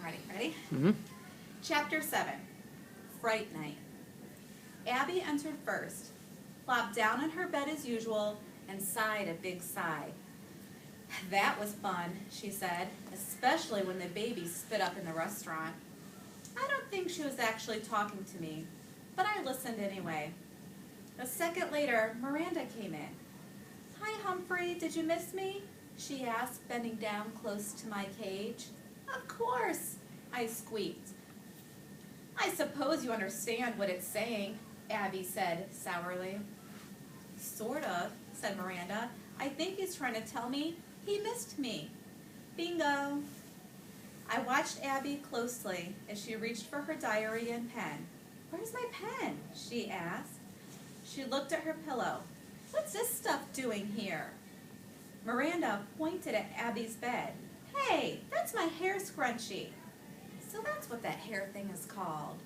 ready. Ready? Mm-hmm. Chapter 7, Fright Night. Abby entered first, plopped down on her bed as usual, and sighed a big sigh. That was fun, she said, especially when the baby spit up in the restaurant. I don't think she was actually talking to me, but I listened anyway. A second later, Miranda came in. "Hi, Humphrey, did you miss me?" she asked, bending down close to my cage. "Of course," I squeaked. "I suppose you understand what it's saying," Abby said sourly. "Sort of," said Miranda. "I think he's trying to tell me he missed me." Bingo! I watched Abby closely as she reached for her diary and pen. "Where's my pen?" she asked. She looked at her pillow. "What's this stuff doing here?" Miranda pointed at Abby's bed. "Hey, that's my hair scrunchie." So that's what that hair thing is called.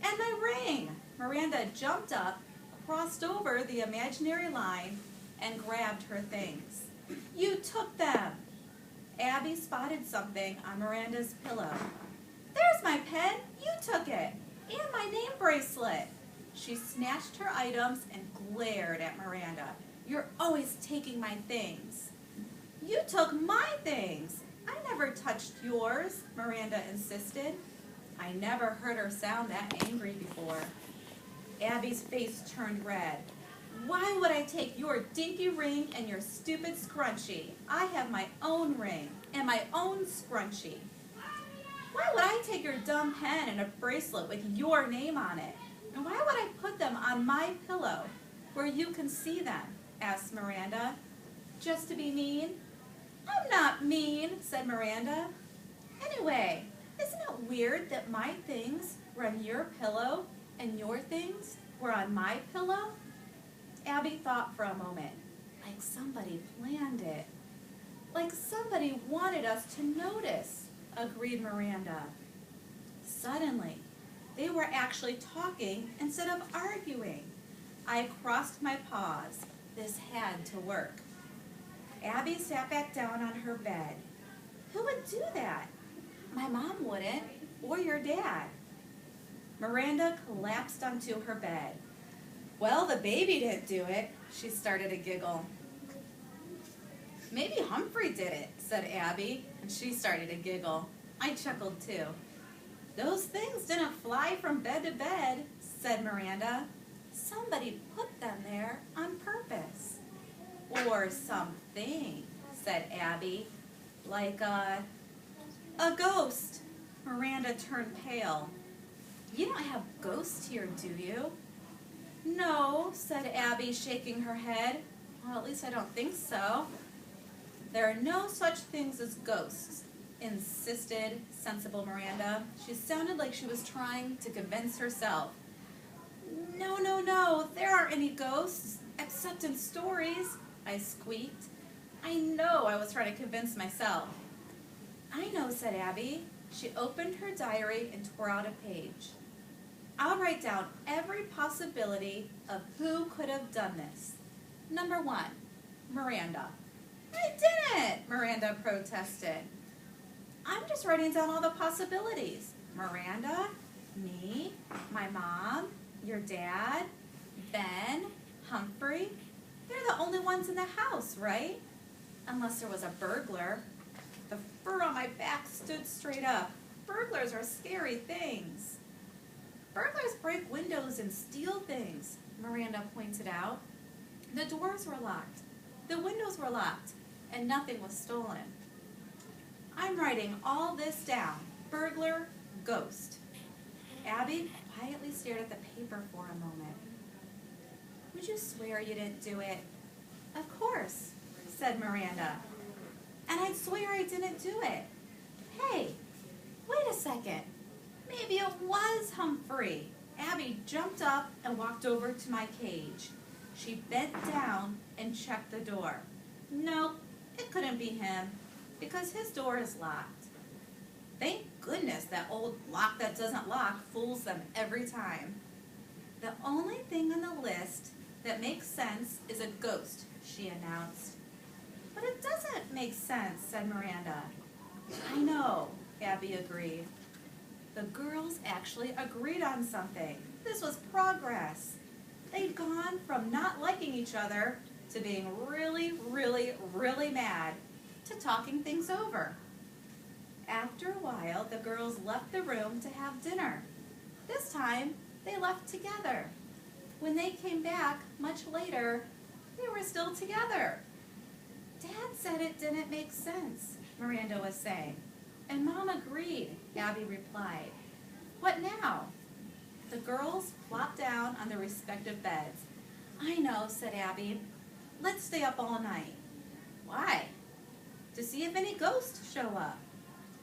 "And my ring!" Miranda jumped up, crossed over the imaginary line, and grabbed her things. "You took them!" Abby spotted something on Miranda's pillow. "There's my pen! You took it! And my name bracelet!" She snatched her items and glared at Miranda. "You're always taking my things." "You took my things! I never touched yours," Miranda insisted. I never heard her sound that angry before. Abby's face turned red. "Why would I take your dinky ring and your stupid scrunchie? I have my own ring and my own scrunchie." "Why would I take your dumb pen and a bracelet with your name on it? And why would I put them on my pillow where you can see them?" asked Miranda. "Just to be mean?" "I'm not mean," said Miranda. "Anyway, isn't it weird that my things were on your pillow and your things were on my pillow?" Abby thought for a moment. Like somebody planned it. Like somebody wanted us to notice, agreed Miranda. Suddenly, they were actually talking instead of arguing. I crossed my paws. This had to work. Abby sat back down on her bed. "Who would do that?" "My mom wouldn't, or your dad." Miranda collapsed onto her bed. "Well, the baby didn't do it," she started to giggle. "Maybe Humphrey did it," said Abby, and she started to giggle. I chuckled too. "Those things didn't fly from bed to bed," said Miranda. "Somebody put them there on purpose." "Or something," said Abby. "Like a ghost." Miranda turned pale. "You don't have ghosts here, do you?" "No," said Abby, shaking her head. "Well, at least I don't think so." "There are no such things as ghosts," insisted sensible Miranda. She sounded like she was trying to convince herself. No, there aren't any ghosts, except in stories," I squeaked. I know I was trying to convince myself. "I know," said Abby. She opened her diary and tore out a page. "I'll write down every possibility of who could have done this. Number 1, Miranda." "I didn't," Miranda protested. "I'm just writing down all the possibilities. Miranda, me, my mom, your dad, Ben, Humphrey. They're the only ones in the house, right? Unless there was a burglar." The fur on my back stood straight up. Burglars are scary things. "Burglars break windows and steal things," Miranda pointed out. "The doors were locked, the windows were locked, and nothing was stolen." "I'm writing all this down. Burglar, ghost." Abby quietly stared at the paper for a moment. "Would you swear you didn't do it?" "Of course," said Miranda. "And I'd swear I didn't do it. Hey, wait a second. Maybe it was Humphrey." Abby jumped up and walked over to my cage. She bent down and checked the door. Nope, it couldn't be him, because his door is locked. Thank goodness that old lock that doesn't lock fools them every time. "The only thing on the list that makes sense is a ghost," she announced. "But it doesn't make sense," said Miranda. "I know. Abby agreed. The girls actually agreed on something. This was progress. They'd gone from not liking each other to being really, really, really mad to talking things over. After a while, the girls left the room to have dinner. This time, they left together. When they came back much later, they were still together. Dad said it didn't make sense, Miranda was saying. And Mom agreed, Abby replied. What now? The girls plopped down on their respective beds. I know, said Abby. Let's stay up all night. Why? To see if any ghosts show up.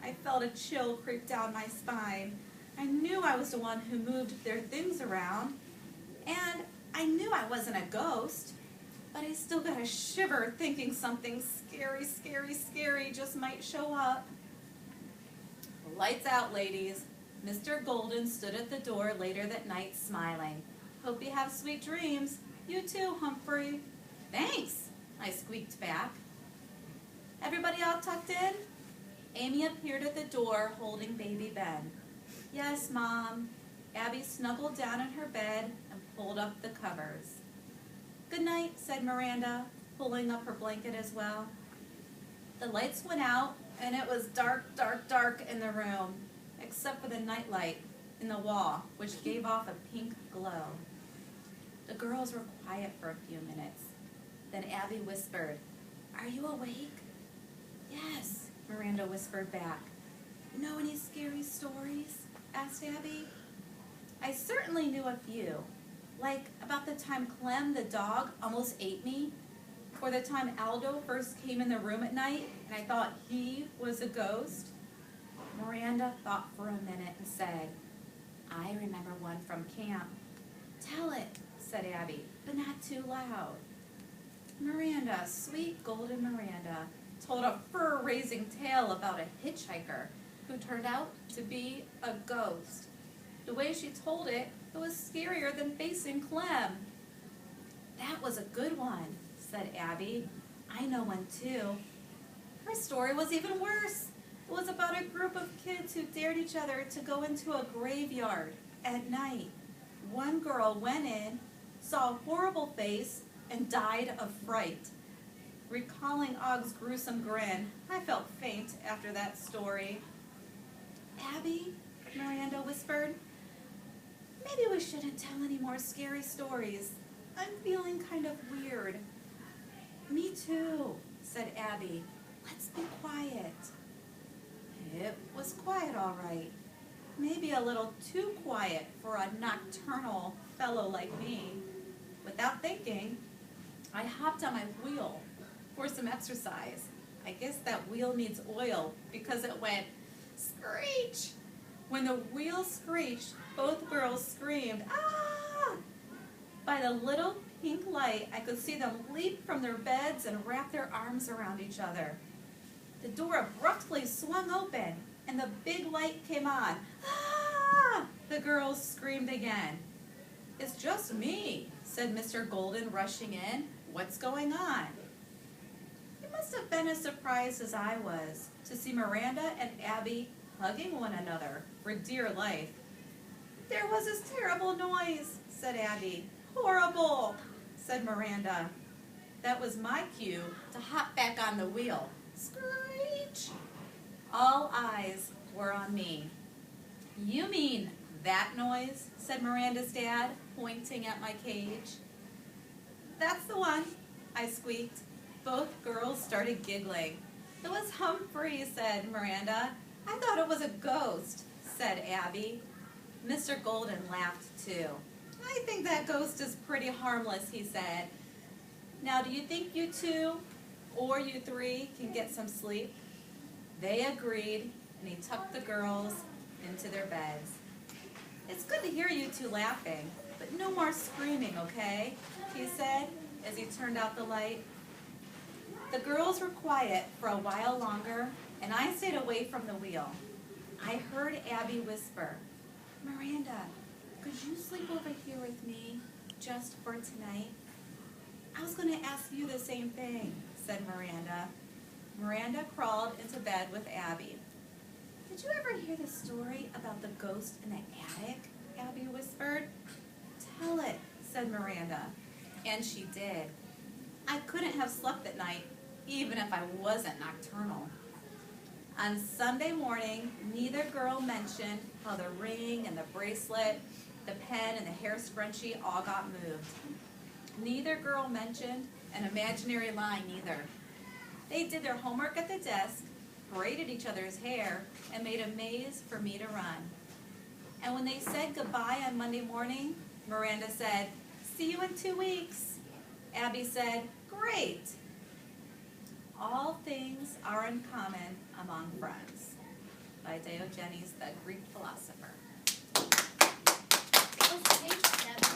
I felt a chill creep down my spine. I knew I was the one who moved their things around. And I knew I wasn't a ghost. But I still got a shiver thinking something scary, scary, scary just might show up. Lights out, ladies. Mr. Golden stood at the door later that night smiling. Hope you have sweet dreams. You too, Humphrey. Thanks, I squeaked back. Everybody all tucked in? Amy appeared at the door holding baby Ben. Yes, Mom. Abby snuggled down in her bed and pulled up the covers. Good night, said Miranda, pulling up her blanket as well. The lights went out, and it was dark, dark, dark in the room, except for the nightlight in the wall, which gave off a pink glow. The girls were quiet for a few minutes. Then Abby whispered, Are you awake? Yes, Miranda whispered back. Know any scary stories? Asked Abby. I certainly knew a few, like about the time Clem the dog almost ate me, or the time Aldo first came in the room at night and I thought he was a ghost. Miranda thought for a minute and said, I remember one from camp. Tell it, said Abby, but not too loud. Miranda, sweet golden Miranda, told a fur-raising tale about a hitchhiker who turned out to be a ghost. The way she told it, it was scarier than facing Clem. That was a good one, said Abby. I know one too. Her story was even worse. It was about a group of kids who dared each other to go into a graveyard at night. One girl went in, saw a horrible face, and died of fright. Recalling Og's gruesome grin, I felt faint after that story. Abby, Miranda whispered, maybe we shouldn't tell any more scary stories. I'm feeling kind of weird. Me too, said Abby. Let's be quiet. It was quiet, all right. Maybe a little too quiet for a nocturnal fellow like me. Without thinking, I hopped on my wheel for some exercise. I guess that wheel needs oil because it went screech. When the wheel screeched, both girls screamed, ah! By the little pink light, I could see them leap from their beds and wrap their arms around each other. The door abruptly swung open, and the big light came on. Ah! The girls screamed again. It's just me, said Mr. Golden, rushing in. What's going on? It must have been as surprised as I was to see Miranda and Abby hugging one another for dear life. There was this terrible noise, said Abby. Horrible, said Miranda. That was my cue to hop back on the wheel. Screech! All eyes were on me. You mean that noise, said Miranda's dad, pointing at my cage. That's the one, I squeaked. Both girls started giggling. It was Humphrey, said Miranda. I thought it was a ghost, said Abby. Mr. Golden laughed too. I think that ghost is pretty harmless, he said. Now, do you think you two or you three can get some sleep? They agreed, and he tucked the girls into their beds. It's good to hear you two laughing, but no more screaming, okay? He said as he turned out the light. The girls were quiet for a while longer, and I stayed away from the wheel. I heard Abby whisper, Miranda, could you sleep over here with me just for tonight? I was going to ask you the same thing, said Miranda. Miranda crawled into bed with Abby. Did you ever hear the story about the ghost in the attic? Abby whispered. Tell it, said Miranda. And she did. I couldn't have slept at night, even if I wasn't nocturnal. On Sunday morning, neither girl mentioned how the ring and the bracelet, the pen and the hair scrunchie all got moved. Neither girl mentioned an imaginary line either. They did their homework at the desk, braided each other's hair, and made a maze for me to run. And when they said goodbye on Monday morning, Miranda said, "See you in 2 weeks." Abby said, "Great." All things are uncommon among friends, by Diogenes, the Greek philosopher.